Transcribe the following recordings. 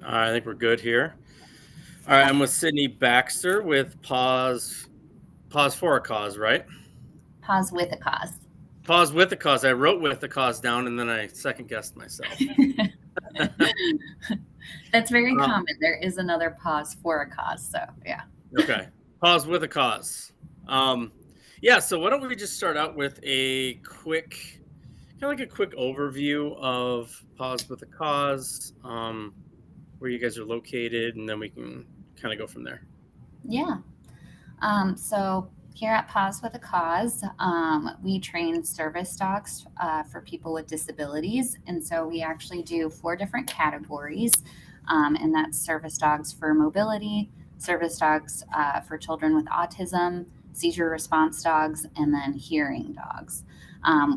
I think we're good here. All right, I'm with Sidney Baxter with Paws for a Cause, right? Pause with a cause. Paws with a Cause. I wrote with the cause down and then I second guessed myself. That's very um, common. There is another pause for a cause. So, yeah. okay, Paws with a Cause. Um, yeah, so why don't we just start out with a kind of like a quick overview of Paws with a Cause, where you guys are located, and then we can kind of go from there. Yeah. So, here at Pause with a Cause, we train service dogs for people with disabilities. And so, we actually do four different categories, and that's service dogs for mobility, service dogs for children with autism, seizure response dogs, and then hearing dogs.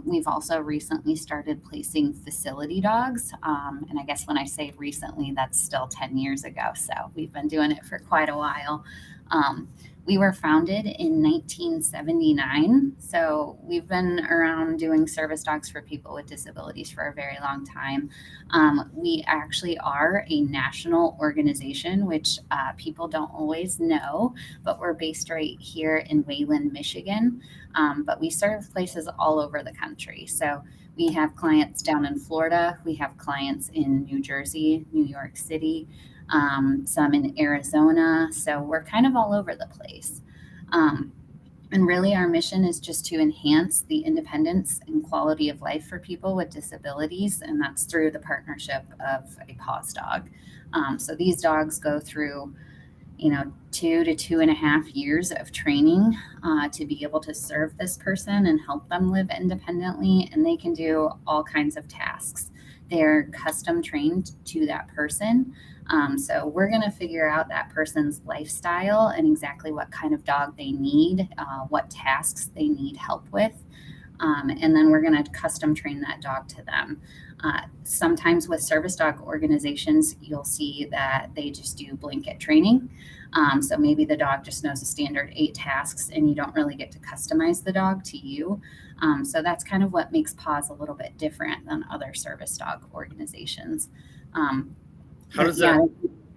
We've also recently started placing facility dogs. And I guess when I say recently, that's still 10 years ago. So we've been doing it for quite a while. Um, we were founded in 1979, so we've been around doing service dogs for people with disabilities for a very long time. We actually are a national organization, which people don't always know, but we're based right here in Wayland, Michigan. But we serve places all over the country. So we have clients down in Florida, we have clients in New Jersey, New York City, some in Arizona. So we're kind of all over the place. Um, and really, our mission is just to enhance the independence and quality of life for people with disabilities, and that's through the partnership of a Paws dog. So these dogs go through 2 to 2.5 years of training to be able to serve this person and help them live independently. And they can do all kinds of tasks. They're custom trained to that person. So we're going to figure out that person's lifestyle and exactly what kind of dog they need, what tasks they need help with. And then we're going to custom train that dog to them. Sometimes with service dog organizations, you'll see that they just do blanket training. So maybe the dog just knows a standard 8 tasks and you don't really get to customize the dog to you. So that's kind of what makes Paws a little bit different than other service dog organizations. Um, How but does yeah, that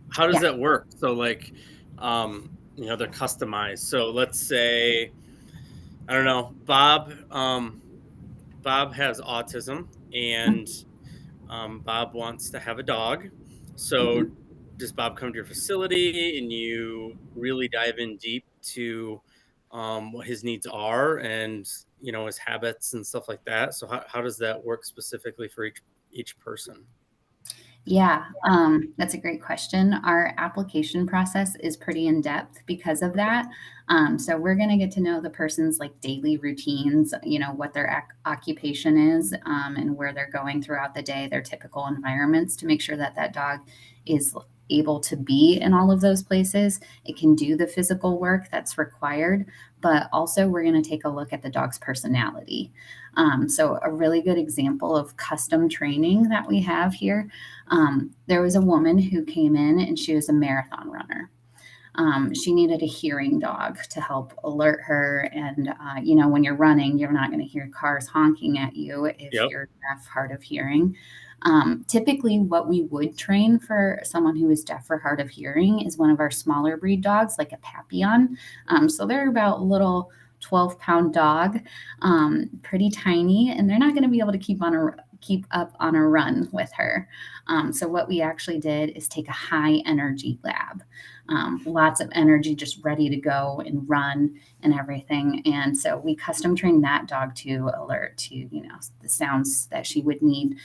how does yeah. that work? So like, they're customized. So let's say, I don't know, Bob has autism and Bob wants to have a dog. So Mhm. does Bob come to your facility and you really dive in deep to what his needs are and his habits and stuff like that? So how does that work specifically for each person? Yeah, that's a great question. Our application process is pretty in depth because of that. So we're going to get to know the person's like daily routines, what their occupation is, and where they're going throughout the day, their typical environments to make sure that that dog is able to be in all of those places. It can do the physical work that's required, but also we're going to take a look at the dog's personality. So a really good example of custom training that we have here, there was a woman who came in and she was a marathon runner. She needed a hearing dog to help alert her. And, when you're running, you're not going to hear cars honking at you if Yep. you're deaf, hard of hearing. Typically, what we would train for someone who is deaf or hard of hearing is one of our smaller breed dogs, like a Papillon. So they're about a little 12-pound dog, pretty tiny, and they're not going to be able to keep up on a run with her. So what we actually did is take a high energy lab, lots of energy, just ready to go and run and everything. And so we custom trained that dog to alert to, the sounds that she would need.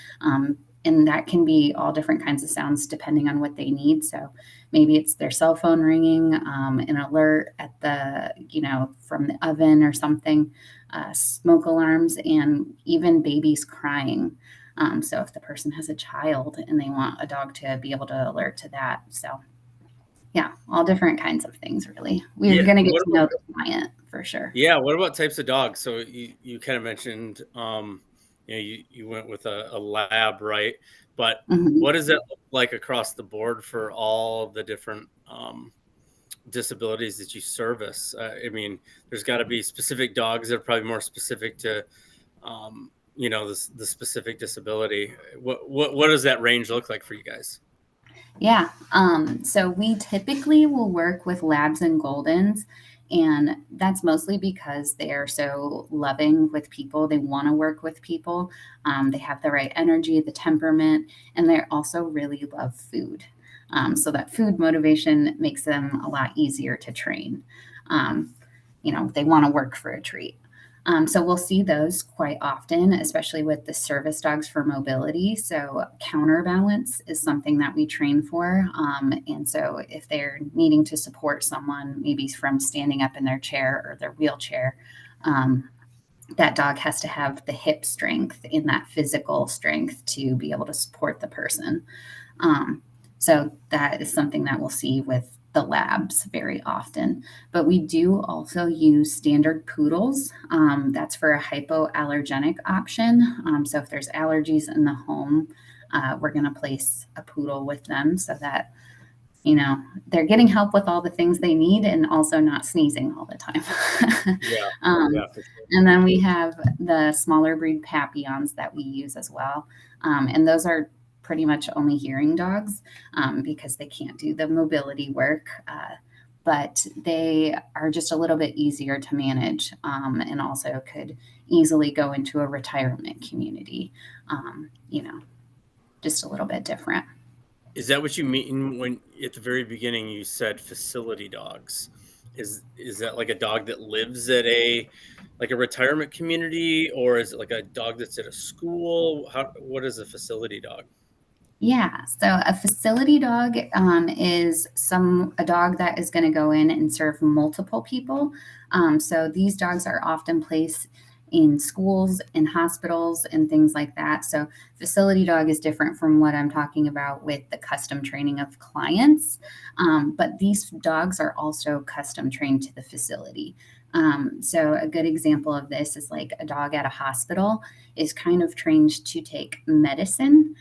And that can be all different kinds of sounds depending on what they need. So maybe it's their cell phone ringing, an alert at from the oven or something, smoke alarms, and even babies crying. So if the person has a child and they want a dog to be able to alert to that. So yeah, all different kinds of things, really. We're Yeah. going to get What to about know the client for sure. Yeah, what about types of dogs? So you kind of mentioned you went with a lab, right? But Mhm. what does that look like across the board for all the different disabilities that you service? I mean, there's got to be specific dogs that are probably more specific to the specific disability. What does that range look like for you guys? Yeah. So we typically will work with labs and Goldens, and that's mostly because they are so loving with people. They want to work with people. They have the right energy, the temperament, and they also really love food. So that food motivation makes them a lot easier to train. Um, they want to work for a treat. So we'll see those quite often, especially with the service dogs for mobility. So counterbalance is something that we train for. And so if they're needing to support someone, maybe from standing up in their chair or their wheelchair, um, that dog has to have the hip strength and that physical strength to be able to support the person. Um, so that is something that we'll see with the labs very often. But we do also use standard poodles. That's for a hypoallergenic option. So if there's allergies in the home, we're going to place a poodle with them so that they're getting help with all the things they need and also not sneezing all the time. Yeah, um, yeah, for sure. and then we have the smaller breed Papillons that we use as well. And those are pretty much only hearing dogs because they can't do the mobility work. But they are just a little bit easier to manage and also could easily go into a retirement community, just a little bit different. Is that what you mean when at the very beginning you said facility dogs? Is that like a dog that lives at a retirement community, or is it like a dog that's at a school? What is a facility dog? Yeah, so a facility dog is a dog that is going to go in and serve multiple people. So these dogs are often placed in schools, in hospitals, and things like that. So facility dog is different from what I'm talking about with the custom training of clients. But these dogs are also custom trained to the facility. So a good example of this is like a dog at a hospital is kind of trained to take medicine,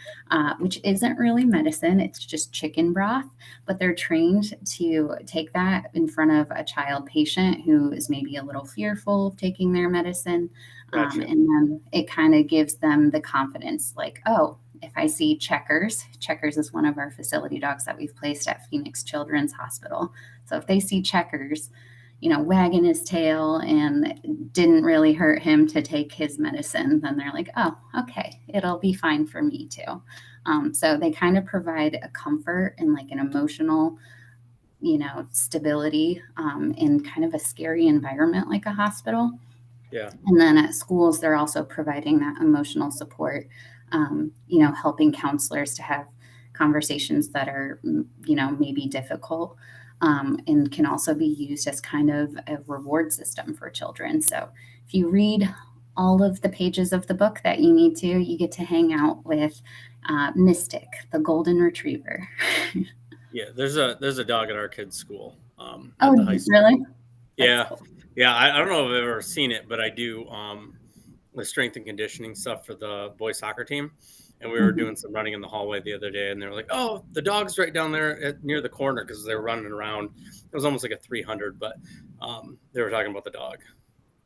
which isn't really medicine, it's just chicken broth. But they're trained to take that in front of a child patient who is maybe a little fearful of taking their medicine. Gotcha. And then it kind of gives them the confidence like, oh, if I see Checkers is one of our facility dogs that we've placed at Phoenix Children's Hospital. So if they see Checkers, wagging his tail and didn't really hurt him to take his medicine, then they're like, oh, okay, it'll be fine for me too. So they kind of provide a comfort and like an emotional, stability in kind of a scary environment like a hospital. Yeah. And then at schools, they're also providing that emotional support, helping counselors to have conversations that are, maybe difficult and can also be used as kind of a reward system for children. So if you read all of the pages of the book that you need to, you get to hang out with Mystic, the golden retriever. Yeah, there's a dog at our kids' school, Oh, at the high school. really? That's Yeah, cool. yeah. I don't know if I've ever seen it, but I do. The strength and conditioning stuff for the boys soccer team, and we were Mhm. doing some running in the hallway the other day, and they were like, "Oh, the dog's right down there near the corner," because they were running around. It was almost like a 300, but they were talking about the dog.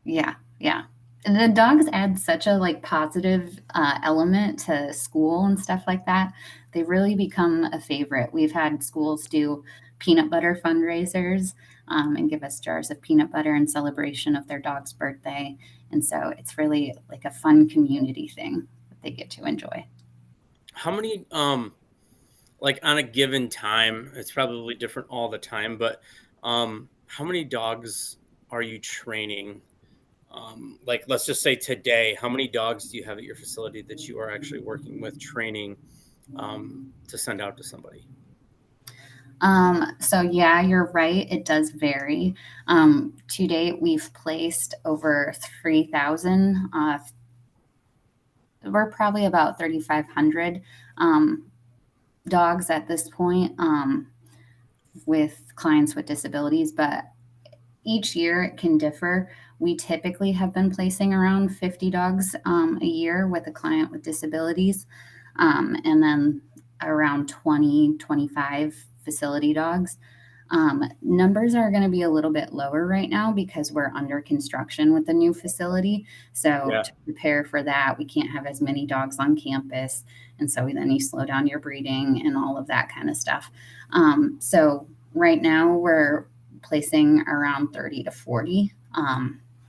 Yeah, yeah. And the dogs add such a like positive element to school and stuff like that. They really become a favorite. We've had schools do peanut butter fundraisers and give us jars of peanut butter in celebration of their dog's birthday. And so it's really like a fun community thing that they get to enjoy. How many like on a given time? It's probably different all the time, but how many dogs are you training? Like, let's just say today, how many dogs do you have at your facility that you are actually working with training to send out to somebody? So yeah, you're right. It does vary. To date, we've placed over 3,000. We're probably about 3,500 um, dogs at this point with clients with disabilities, but each year it can differ. We typically have been placing around 50 dogs a year with a client with disabilities, and then around 20, 25 facility dogs. Numbers are going to be a little bit lower right now because we're under construction with the new facility. So Yeah. to prepare for that, we can't have as many dogs on campus. And so then you slow down your breeding and all of that kind of stuff. So right now we're placing around 30 to 40.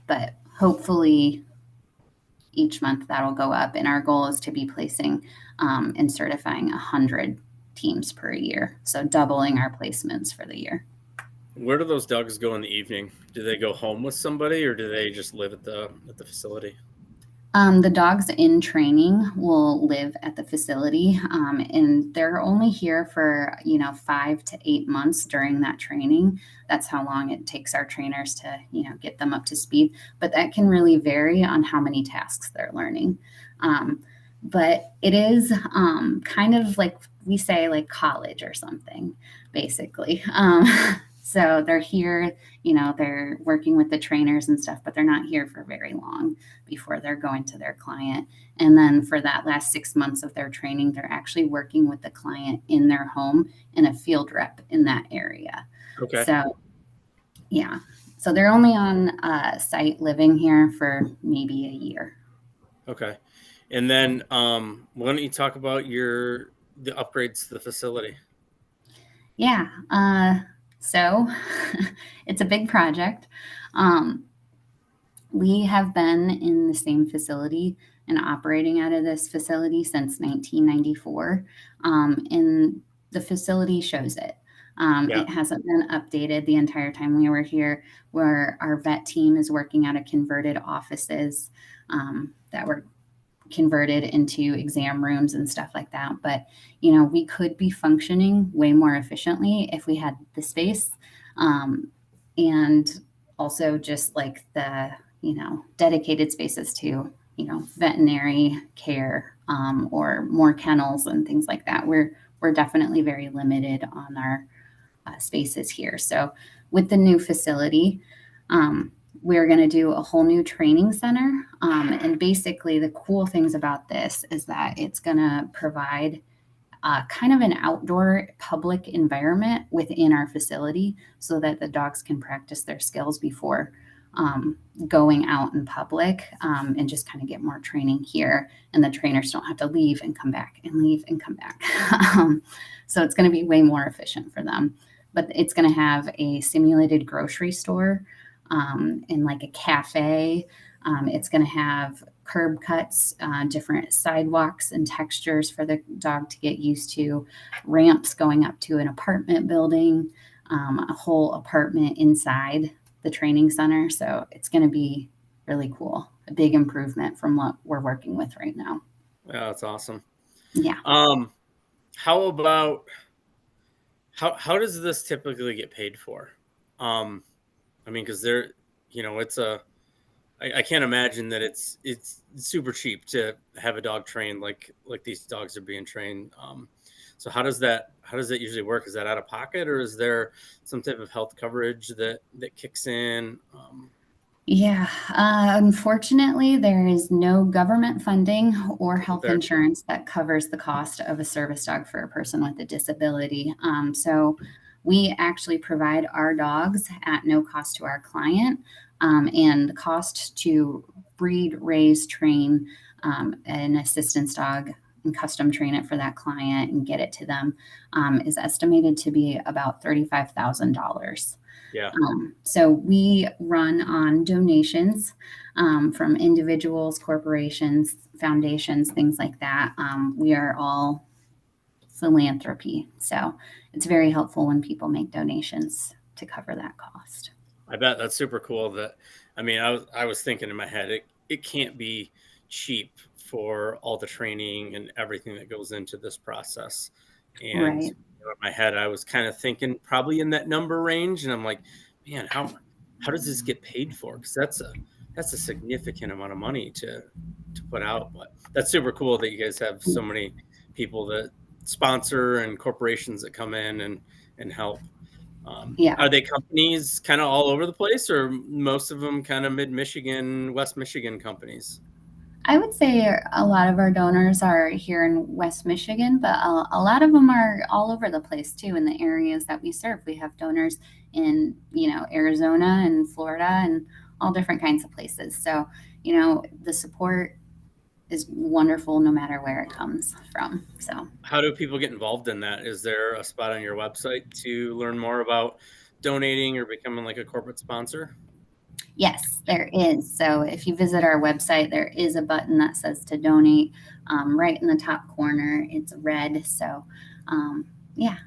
But hopefully each month that'll go up. And our goal is to be placing and certifying 100 teams per year. So doubling our placements for the year. Where do those dogs go in the evening? Do they go home with somebody, or do they just live at the facility? The dogs in training will live at the facility, and they're only here for 5 to 8 months during that training. That's how long it takes our trainers to get them up to speed. But that can really vary on how many tasks they're learning. But it is kind of like we say, like college or something, basically. So they're here, they're working with the trainers and stuff, but they're not here for very long before they're going to their client. And then for that last 6 months of their training, they're actually working with the client in their home and a field rep in that area. Okay. So, yeah. So they're only on site living here for maybe a year. Okay. And then why don't you talk about the upgrades to the facility? Yeah. So it's a big project. We have been in the same facility and operating out of this facility since 1994. And the facility shows it. Yeah. It hasn't been updated the entire time we were here, where our vet team is working out of converted offices that were converted into exam rooms and stuff like that. But, we could be functioning way more efficiently if we had the space. And also just like the, dedicated spaces to, veterinary care or more kennels and things like that. We're definitely very limited on our spaces here. So with the new facility, we're going to do a whole new training center. And basically, the cool things about this is that it's going to provide kind of an outdoor public environment within our facility so that the dogs can practice their skills before going out in public and just kind of get more training here. And the trainers don't have to leave and come back and leave and come back. So it's going to be way more efficient for them. But it's going to have a simulated grocery store and like a cafe. It's going to have curb cuts, different sidewalks and textures for the dog to get used to, ramps going up to an apartment building, a whole apartment inside the training center. So it's going to be really cool. A big improvement from what we're working with right now. Yeah, that's awesome. Yeah. How about how does this typically get paid for? I mean, because I can't imagine that it's super cheap to have a dog trained like these dogs are being trained. So how does that usually work? Is that out of pocket, or is there some type of health coverage that kicks in? Yeah, unfortunately, there is no government funding or health There. insurance that covers the cost of a service dog for a person with a disability. So we actually provide our dogs at no cost to our client, and the cost to breed, raise, train an assistance dog and custom train it for that client and get it to them is estimated to be about $35,000. Yeah. So we run on donations from individuals, corporations, foundations, things like that. We are all philanthropy. So it's very helpful when people make donations to cover that cost. I bet that's super cool. I mean, I was thinking in my head, it can't be cheap for all the training and everything that goes into this process. And Right. in my head, I was kind of thinking probably in that number range, and I'm like, man, how does this get paid for? Because that's a significant amount of money to put out. But that's super cool that you guys have so many people that sponsor and corporations that come in and help. Yeah. Are they companies kind of all over the place, or most of them kind of mid-Michigan, West Michigan companies? I would say a lot of our donors are here in West Michigan, but a lot of them are all over the place too in the areas that we serve. We have donors in, Arizona and Florida and all different kinds of places. So, the support is wonderful no matter where it comes from. So, How do people get involved in that? Is there a spot on your website to learn more about donating or becoming like a corporate sponsor? yes, there is. So, if you visit our website, there is a button that says to donate right in the top corner. It's red. So, yeah,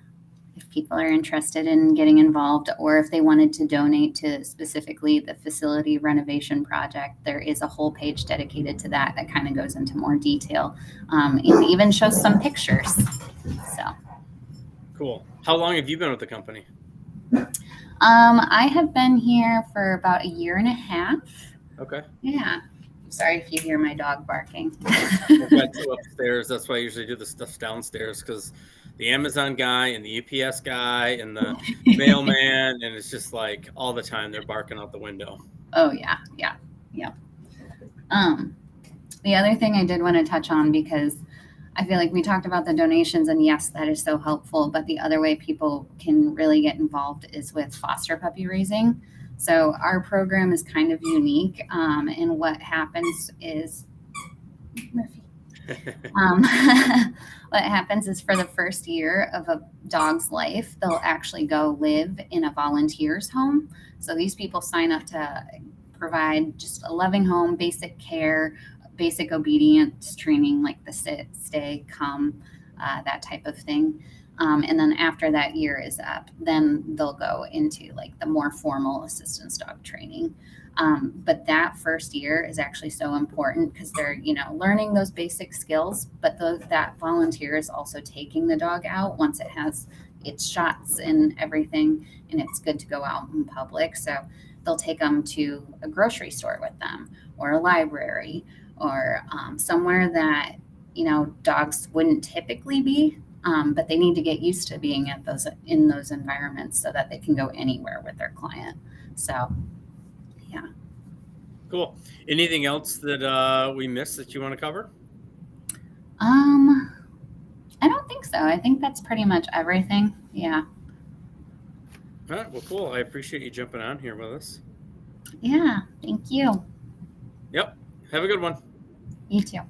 if people are interested in getting involved or if they wanted to donate to specifically the facility renovation project, there is a whole page dedicated to that that kind of goes into more detail and even shows some pictures. So, Cool. How long have you been with the company? I have been here for about a year and a half. Okay. Yeah. Sorry if you hear my dog barking. I've got two upstairs. That's why I usually do the stuff downstairs because the Amazon guy and the UPS guy and the mailman, and it's just like all the time they're barking out the window. Oh, yeah. Yeah. Yeah. Um, the other thing I did want to touch on because I feel like we talked about the donations, and yes, that is so helpful. But the other way people can really get involved is with foster puppy raising. So our program is kind of unique, and what happens is Murphy. Um, what happens is for the first year of a dog's life, they'll actually go live in a volunteer's home. So these people sign up to provide just a loving home, basic care, basic obedience training, like the sit, stay, come, that type of thing. And then after that year is up, then they'll go into like the more formal assistance dog training. But that first year is actually so important because they're, learning those basic skills. But that volunteer is also taking the dog out once it has its shots and everything, and it's good to go out in public. So they'll take them to a grocery store with them, or a library, or somewhere that dogs wouldn't typically be. But they need to get used to being at those environments so that they can go anywhere with their client. So yeah. Cool. Anything else that we missed that you want to cover? Um, I don't think so. I think that's pretty much everything. Yeah. All right. Well, cool. I appreciate you jumping on here with us. Yeah. Thank you. Yep. Have a good one. You too.